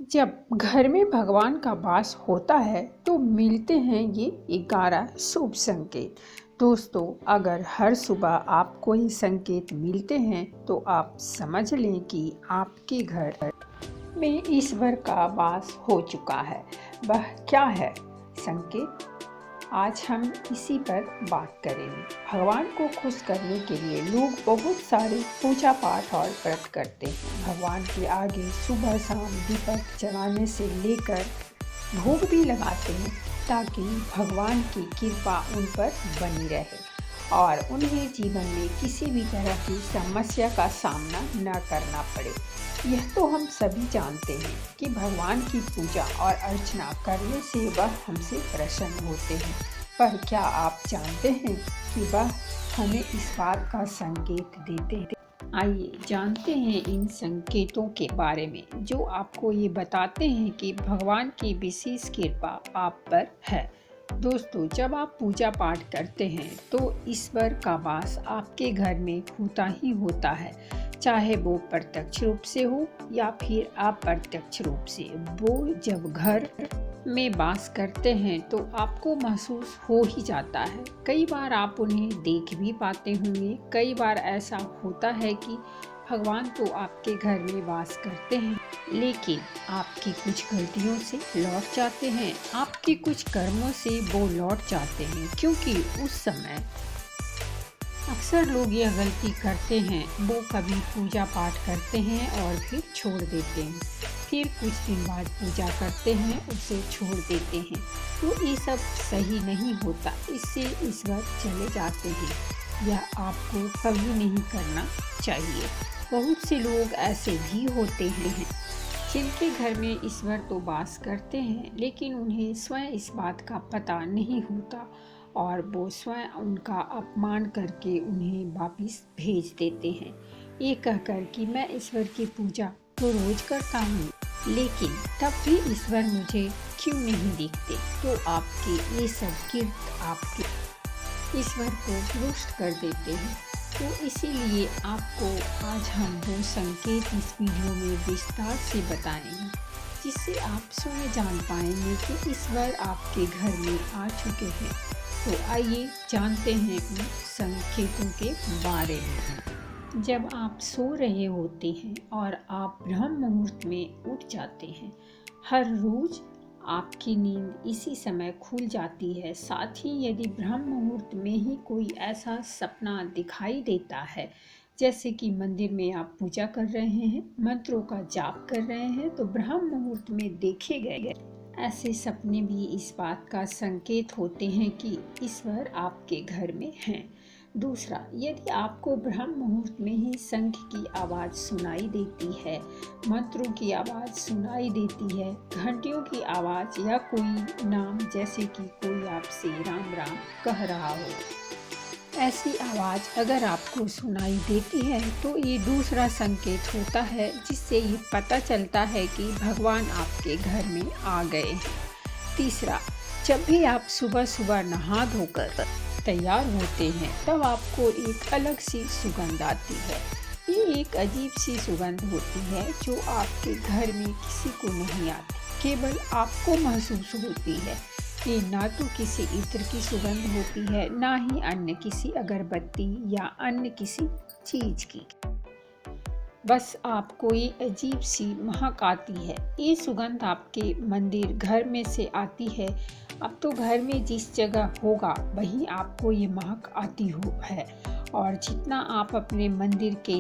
जब घर में भगवान का वास होता है तो मिलते हैं ये 11 शुभ संकेत। दोस्तों, अगर हर सुबह आपको ये संकेत मिलते हैं तो आप समझ लें कि आपके घर में ईश्वर का वास हो चुका है। वह क्या है संकेत? आज हम इसी पर बात करेंगे। भगवान को खुश करने के लिए लोग बहुत सारे पूजा पाठ और व्रत करते हैं। भगवान के आगे सुबह शाम दीपक जलाने से लेकर भोग भी लगाते हैं ताकि भगवान की कृपा उन पर बनी रहे और उन्हें जीवन में किसी भी तरह की समस्या का सामना न करना पड़े। यह तो हम सभी जानते हैं कि भगवान की पूजा और अर्चना करने से वह हमसे प्रसन्न होते हैं, पर क्या आप जानते हैं कि वह हमें इस बात का संकेत देते हैं? आइए जानते हैं इन संकेतों के बारे में जो आपको ये बताते हैं कि भगवान की विशेष कृपा आप पर है। दोस्तों, जब आप पूजा पाठ करते हैं तो ईश्वर का वास आपके घर में होता ही होता है, चाहे वो प्रत्यक्ष रूप से हो या फिर अप्रत्यक्ष रूप से। वो जब घर में वास करते हैं तो आपको महसूस हो ही जाता है। कई बार आप उन्हें देख भी पाते होंगे। कई बार ऐसा होता है कि भगवान तो आपके घर में वास करते हैं, लेकिन आपकी कुछ गलतियों से लौट जाते हैं, आपके कुछ कर्मों से वो लौट जाते हैं, क्योंकि उस समय अक्सर लोग यह गलती करते हैं। वो कभी पूजा पाठ करते हैं और फिर छोड़ देते हैं, फिर कुछ दिन बाद पूजा करते हैं, उसे छोड़ देते हैं। तो ये सब सही नहीं होता, इससे ईश्वर चले जाते हैं। यह आपको कभी नहीं करना चाहिए। बहुत से लोग ऐसे भी होते हैं जिनके घर में ईश्वर तो वास करते हैं, लेकिन उन्हें स्वयं इस बात का पता नहीं होता और वो स्वयं उनका अपमान करके उन्हें वापस भेज देते हैं, ये कहकर कि मैं ईश्वर की पूजा तो रोज करता हूँ, लेकिन तब भी ईश्वर मुझे क्यों नहीं दिखते। तो आपके ये सब कृत्य आपके ईश्वर को रुष्ट कर देते हैं। तो इसीलिए आपको आज हम वो संकेत इस वीडियो में विस्तार से बताएंगे, जिससे आप स्वयं जान पाएंगे कि ईश्वर आपके घर में आ चुके हैं। तो आइए जानते हैं उन संकेतों के बारे में। जब आप सो रहे होते हैं और आप ब्रह्म मुहूर्त में उठ जाते हैं, हर रोज आपकी नींद इसी समय खुल जाती है। साथ ही यदि ब्रह्म मुहूर्त में ही कोई ऐसा सपना दिखाई देता है, जैसे कि मंदिर में आप पूजा कर रहे हैं, मंत्रों का जाप कर रहे हैं, तो ब्रह्म मुहूर्त में देखे गए ऐसे सपने भी इस बात का संकेत होते हैं कि ईश्वर आपके घर में हैं। दूसरा, यदि आपको ब्रह्म मुहूर्त में ही शंख की आवाज़ सुनाई देती है, मंत्रों की आवाज़ सुनाई देती है, घंटियों की आवाज़ या कोई नाम जैसे कि कोई आपसे राम राम कह रहा हो, ऐसी आवाज़ अगर आपको सुनाई देती है तो ये दूसरा संकेत होता है, जिससे ये पता चलता है कि भगवान आपके घर में आ गए हैं। तीसरा, जब भी आप सुबह सुबह नहा धोकर तैयार होते हैं तब आपको एक अलग सी सुगंध आती है। ये एक अजीब सी सुगंध होती है जो आपके घर में किसी को नहीं आती, केवल आपको महसूस होती है। ये ना तो किसी इत्र की सुगंध होती है, ना ही अन्य किसी अगरबत्ती या अन्य किसी चीज की। बस आपको ये अजीब सी महक आती है। ये सुगंध आपके मंदिर घर में से आती है। अब तो घर में जिस जगह होगा वहीं आपको ये महक आती है, और जितना आप अपने मंदिर के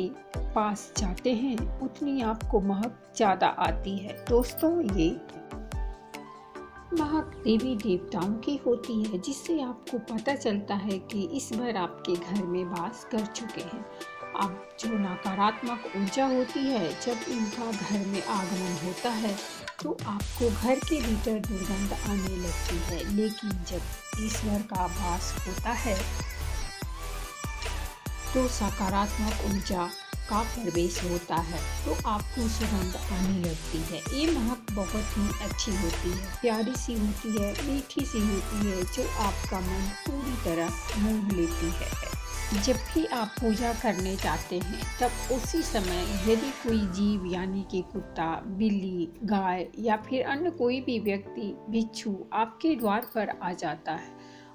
पास जाते हैं उतनी आपको महक ज़्यादा आती है। दोस्तों, ये महक देवी देवताओं की होती है, जिससे आपको पता चलता है कि ईश्वर आपके घर में वास कर चुके हैं। अब जो नकारात्मक ऊर्जा होती है, जब इनका घर में आगमन होता है तो आपको घर के भीतर दुर्गंध आने लगती है, लेकिन जब ईश्वर का वास होता है तो सकारात्मक ऊर्जा का प्रवेश होता है, तो आपको सुगंध आने लगती है। ये महक बहुत ही अच्छी होती है, प्यारी सी होती है, मीठी सी होती है, जो आपका मन पूरी तरह मोह लेती है। जब भी आप पूजा करने जाते हैं तब उसी समय यदि कोई जीव यानी कि कुत्ता, बिल्ली, गाय या फिर अन्य कोई भी व्यक्ति, बिच्छू आपके द्वार पर आ जाता है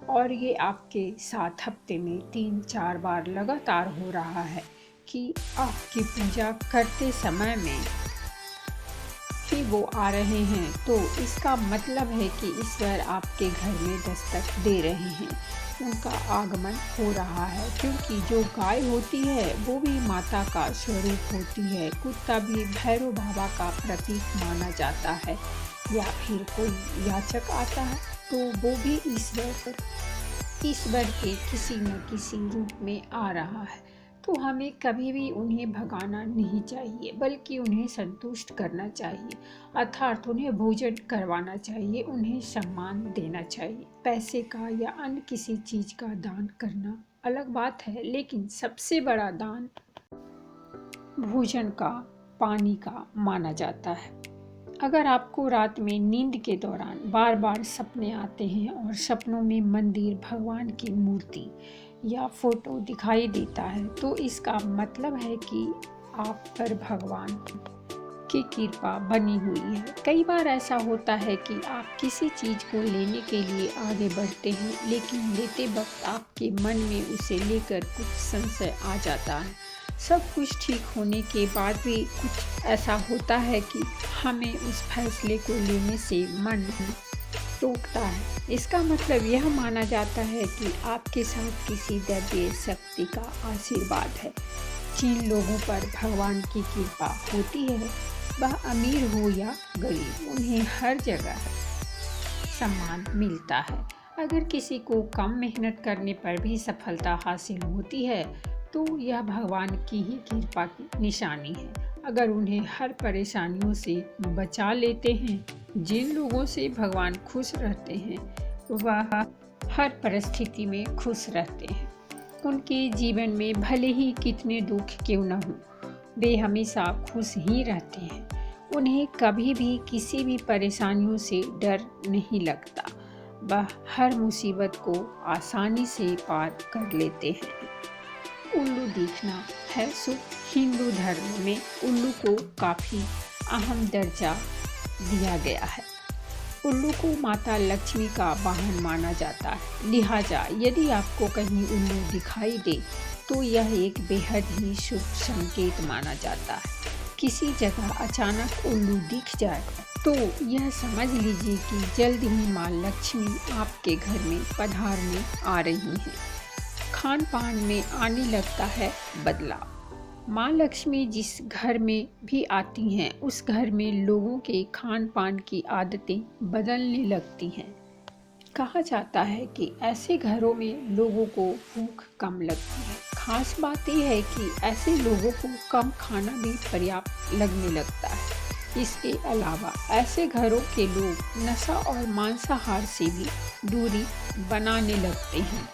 और ये आपके साथ हफ्ते में 3-4 बार लगातार हो रहा है कि आपकी पूजा करते समय में ही वो आ रहे हैं, तो इसका मतलब है कि ईश्वर आपके घर में दस्तक दे रहे हैं, उनका आगमन हो रहा है। क्योंकि जो गाय होती है वो भी माता का स्वरूप होती है, कुत्ता भी भैरव बाबा का प्रतीक माना जाता है, या फिर कोई याचक आता है तो वो भी ईश्वर के किसी न किसी रूप में आ रहा है। तो हमें कभी भी उन्हें भगाना नहीं चाहिए, बल्कि उन्हें संतुष्ट करना चाहिए, अर्थात उन्हें भोजन करवाना चाहिए, उन्हें सम्मान देना चाहिए। पैसे का या अन्य किसी चीज़ का दान करना अलग बात है, लेकिन सबसे बड़ा दान भोजन का, पानी का माना जाता है। अगर आपको रात में नींद के दौरान बार बार सपने आते हैं और सपनों में मंदिर, भगवान की मूर्ति या फोटो दिखाई देता है, तो इसका मतलब है कि आप पर भगवान की कृपा बनी हुई है। कई बार ऐसा होता है कि आप किसी चीज़ को लेने के लिए आगे बढ़ते हैं, लेकिन लेते वक्त आपके मन में उसे लेकर कुछ संशय आ जाता है। सब कुछ ठीक होने के बाद भी कुछ ऐसा होता है कि हमें उस फैसले को लेने से मन टूटता है। इसका मतलब यह माना जाता है कि आपके साथ किसी दिव्य शक्ति का आशीर्वाद है। जिन लोगों पर भगवान की कृपा होती है, वह अमीर हो या गरीब, उन्हें हर जगह सम्मान मिलता है। अगर किसी को कम मेहनत करने पर भी सफलता हासिल होती है, तो यह भगवान की ही कृपा की निशानी है। अगर उन्हें हर परेशानियों से बचा लेते हैं, जिन लोगों से भगवान खुश रहते हैं, वह हर परिस्थिति में खुश रहते हैं। उनके जीवन में भले ही कितने दुख क्यों न हो, वे हमेशा खुश ही रहते हैं। उन्हें कभी भी किसी भी परेशानियों से डर नहीं लगता। वह हर मुसीबत को आसानी से पार कर लेते हैं। उल्लू दिखना है शुभ। हिंदू धर्म में उल्लू को काफ़ी अहम दर्जा दिया गया है। उल्लू को माता लक्ष्मी का वाहन माना जाता है। लिहाजा यदि आपको कहीं उल्लू दिखाई दे, तो यह एक बेहद ही शुभ संकेत माना जाता है। किसी जगह अचानक उल्लू दिख जाए तो यह समझ लीजिए कि जल्द ही माँ लक्ष्मी आपके घर में पधारने आ रही हैं। खान पान में आने लगता है बदलाव। माँ लक्ष्मी जिस घर में भी आती हैं, उस घर में लोगों के खान पान की आदतें बदलने लगती हैं। कहा जाता है कि ऐसे घरों में लोगों को भूख कम लगती है। खास बात यह है कि ऐसे लोगों को कम खाना भी पर्याप्त लगने लगता है। इसके अलावा ऐसे घरों के लोग नशा और मांसाहार से भी दूरी बनाने लगते हैं।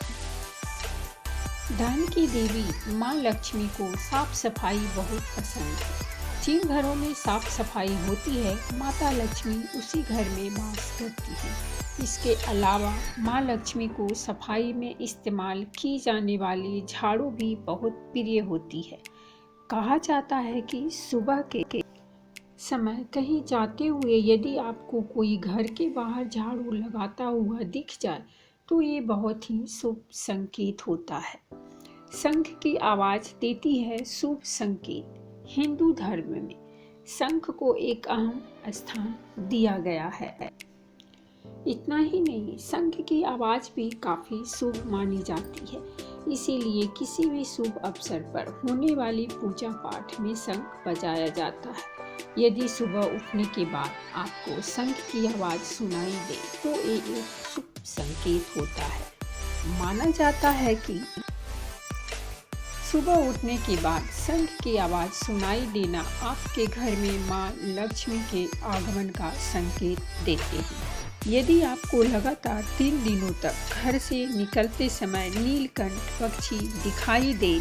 धन की देवी माँ लक्ष्मी को साफ सफाई बहुत पसंद है। जिन घरों में साफ सफाई होती है, माता लक्ष्मी उसी घर में वास करती है। इसके अलावा माँ लक्ष्मी को सफाई में इस्तेमाल की जाने वाली झाड़ू भी बहुत प्रिय होती है। कहा जाता है कि सुबह के समय कहीं जाते हुए यदि आपको कोई घर के बाहर झाड़ू लगाता हुआ दिख जाए, तो ये बहुत ही शुभ संकेत होता है। शंख की आवाज़ देती है शुभ संकेत। हिंदू धर्म में शंख को एक अहम स्थान दिया गया है। इतना ही नहीं, शंख की आवाज़ भी काफ़ी शुभ मानी जाती है। इसीलिए किसी भी शुभ अवसर पर होने वाली पूजा पाठ में शंख बजाया जाता है। यदि सुबह उठने के बाद आपको शंख की आवाज़ सुनाई दे, तो ये एक शुभ संकेत होता है। माना जाता है कि सुबह उठने के बाद शंख की आवाज़ सुनाई देना आपके घर में माँ लक्ष्मी के आगमन का संकेत देते हैं। यदि आपको लगातार 3 दिनों तक घर से निकलते समय नीलकंठ पक्षी दिखाई दे,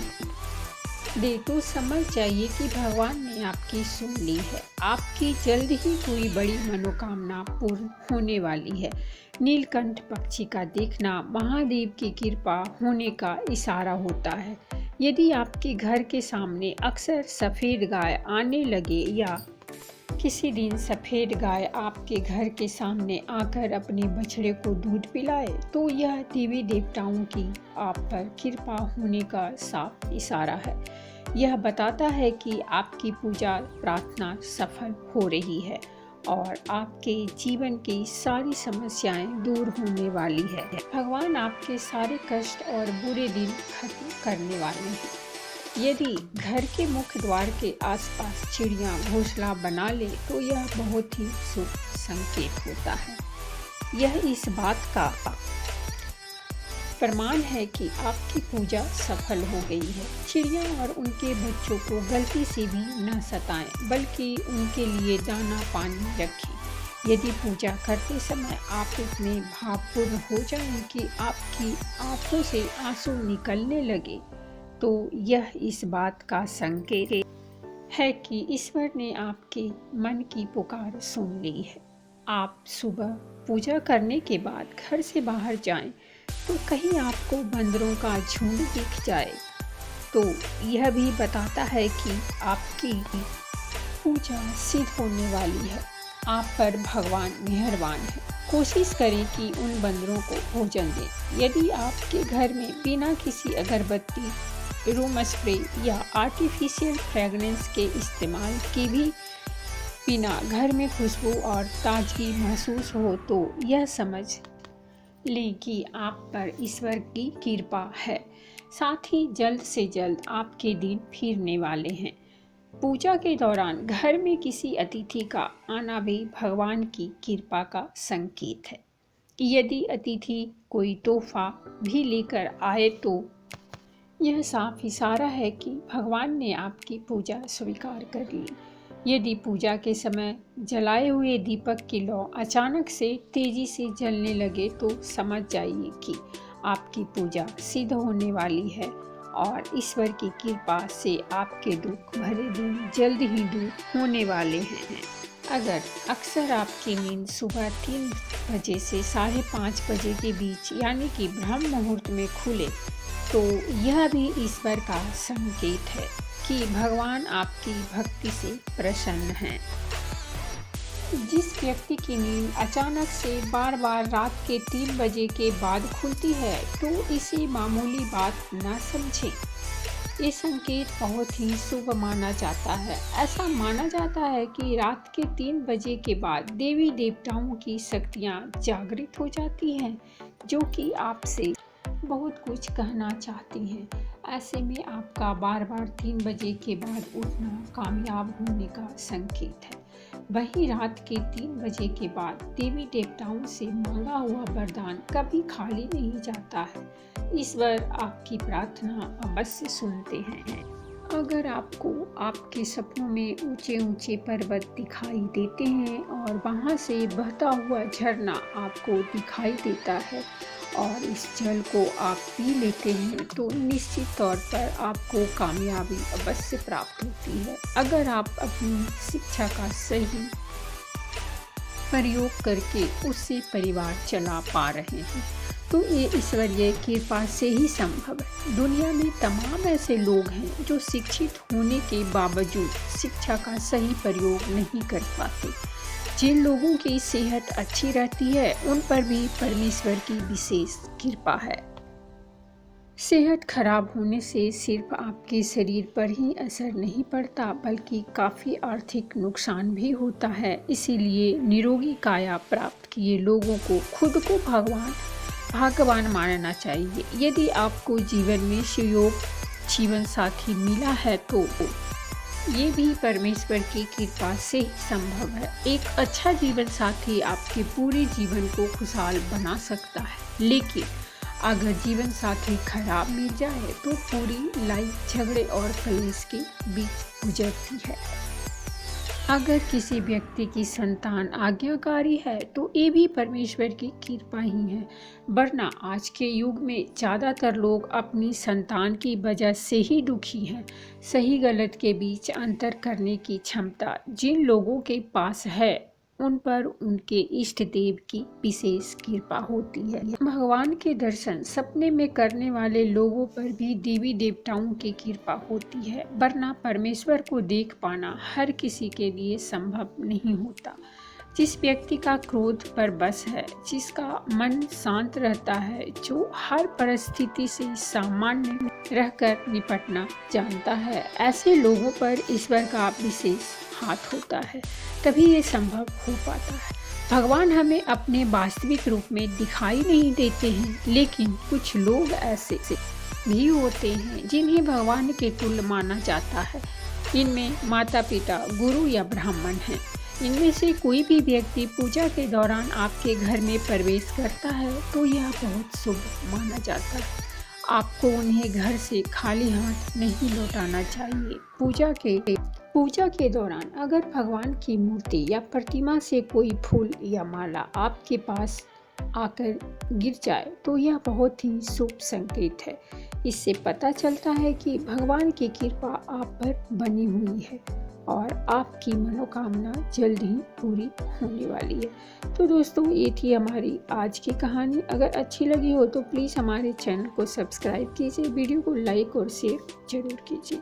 दे तो समझ जाइए कि भगवान ने आपकी सुन ली है। आपकी जल्द ही कोई बड़ी मनोकामना पूर्ण होने वाली है। नीलकंठ पक्षी का देखना महादेव की कृपा होने का इशारा होता है। यदि आपके घर के सामने अक्सर सफ़ेद गाय आने लगे या किसी दिन सफ़ेद गाय आपके घर के सामने आकर अपने बछड़े को दूध पिलाए तो यह देवी देवताओं की आप पर कृपा होने का साफ इशारा है। यह बताता है कि आपकी पूजा प्रार्थना सफल हो रही है और आपके जीवन की सारी समस्याएं दूर होने वाली है। भगवान आपके सारे कष्ट और बुरे दिन खत्म करने वाले हैं। यदि घर के मुख्य द्वार के आसपास चिड़िया घोंसला बना ले तो यह बहुत ही शुभ संकेत होता है। यह इस बात का प्रमाण है कि आपकी पूजा सफल हो गई है। चिड़िया और उनके बच्चों को गलती से भी न सताएं, बल्कि उनके लिए दाना पानी रखें। यदि पूजा करते समय आप इतने भावपूर्ण हो जाएं कि आपकी आंखों से आंसू निकलने लगे तो यह इस बात का संकेत है कि ईश्वर ने आपके मन की पुकार सुन ली है। आप सुबह पूजा करने के बाद घर से बाहर जाएं तो कहीं आपको बंदरों का झुंड दिख जाए तो यह भी बताता है कि आपकी पूजा सिद्ध होने वाली है। आप पर भगवान मेहरबान है। कोशिश करें कि उन बंदरों को भोजन दें। यदि आपके घर में बिना किसी अगरबत्ती, रूम स्प्रे या आर्टिफिशियल फ्रेगरेंस के इस्तेमाल के भी बिना घर में खुशबू और ताजगी महसूस हो तो यह समझ लें कि आप पर ईश्वर की कृपा है। साथ ही जल्द से जल्द आपके दिन फिरने वाले हैं। पूजा के दौरान घर में किसी अतिथि का आना भी भगवान की कृपा का संकेत है। यदि अतिथि कोई तोहफा भी लेकर आए तो यह साफ इशारा है कि भगवान ने आपकी पूजा स्वीकार कर ली। यदि पूजा के समय जलाए हुए दीपक की लौ अचानक से तेजी से जलने लगे तो समझ जाइए कि आपकी पूजा सिद्ध होने वाली है और ईश्वर की कृपा से आपके दुख भरे दिन जल्द ही दूर होने वाले हैं। अगर अक्सर आपकी नींद सुबह 3 बजे से 5:30 बजे के बीच यानी कि ब्रह्म मुहूर्त में खुले तो यह भी ईश्वर का संकेत है कि भगवान आपकी भक्ति से प्रसन्न हैं। जिस व्यक्ति की नींद अचानक से बार बार रात के 3 बजे के बाद खुलती है तो इसे मामूली बात न समझें। ये संकेत बहुत ही शुभ माना जाता है। ऐसा माना जाता है कि रात के 3 बजे के बाद देवी देवताओं की शक्तियाँ जागृत हो जाती हैं जो कि आपसे बहुत कुछ कहना चाहती हैं। ऐसे में आपका बार बार 3 बजे के बाद उठना कामयाब होने का संकेत है। वहीं रात के 3 बजे के बाद देवी देवताओं से मांगा हुआ वरदान कभी खाली नहीं जाता है। ईश्वर आपकी प्रार्थना अवश्य सुनते हैं। अगर आपको आपके सपनों में ऊंचे ऊंचे पर्वत दिखाई देते हैं और वहां से बहता हुआ झरना आपको दिखाई देता है और इस जल को आप पी लेते हैं तो निश्चित तौर पर आपको कामयाबी अवश्य प्राप्त होती है। अगर आप अपनी शिक्षा का सही प्रयोग करके उससे परिवार चला पा रहे हैं तो ये ईश्वरीय कृपा से ही संभव है। दुनिया में तमाम ऐसे लोग हैं जो शिक्षित होने के बावजूद शिक्षा का सही प्रयोग नहीं कर पाते। जिन लोगों की सेहत अच्छी रहती है उन पर भी परमेश्वर की विशेष कृपा है। सेहत खराब होने से सिर्फ आपके शरीर पर ही असर नहीं पड़ता बल्कि काफ़ी आर्थिक नुकसान भी होता है। इसीलिए निरोगी काया प्राप्त किए लोगों को खुद को भाग्यवान मानना चाहिए। यदि आपको जीवन में सुयोग जीवन साथी मिला है तो ये भी परमेश्वर की कृपा से ही संभव है। एक अच्छा जीवन साथी आपके पूरे जीवन को खुशहाल बना सकता है, लेकिन अगर जीवन साथी खराब मिल जाए तो पूरी लाइफ झगड़े और कलेश के बीच गुजरती है। अगर किसी व्यक्ति की संतान आज्ञाकारी है तो ये भी परमेश्वर की कृपा ही है, वरना आज के युग में ज़्यादातर लोग अपनी संतान की वजह से ही दुखी हैं। सही गलत के बीच अंतर करने की क्षमता जिन लोगों के पास है उन पर उनके इष्ट देव की विशेष कृपा होती है। भगवान के दर्शन सपने में करने वाले लोगों पर भी देवी देवताओं की कृपा होती है, वरना परमेश्वर को देख पाना हर किसी के लिए संभव नहीं होता। जिस व्यक्ति का क्रोध पर बस है, जिसका मन शांत रहता है, जो हर परिस्थिति से सामान्य रहकर निपटना जानता है, ऐसे लोगों पर ईश्वर का विशेष हाथ होता है, तभी ये संभव हो पाता है। भगवान हमें अपने वास्तविक रूप में दिखाई नहीं देते हैं, लेकिन कुछ लोग ऐसे भी होते हैं जिन्हें भगवान के तुल्य माना जाता है। इनमें माता पिता, गुरु या ब्राह्मण हैं। इनमें से कोई भी व्यक्ति पूजा के दौरान आपके घर में प्रवेश करता है तो यह बहुत शुभ माना जाता है। आपको उन्हें घर से खाली हाथ नहीं लौटाना चाहिए। पूजा के दौरान अगर भगवान की मूर्ति या प्रतिमा से कोई फूल या माला आपके पास आकर गिर जाए तो यह बहुत ही शुभ संकेत है। इससे पता चलता है कि भगवान की कृपा आप पर बनी हुई है और आपकी मनोकामना जल्द ही पूरी होने वाली है। तो दोस्तों, ये थी हमारी आज की कहानी। अगर अच्छी लगी हो तो प्लीज़ हमारे चैनल को सब्सक्राइब कीजिए, वीडियो को लाइक और शेयर जरूर कीजिए।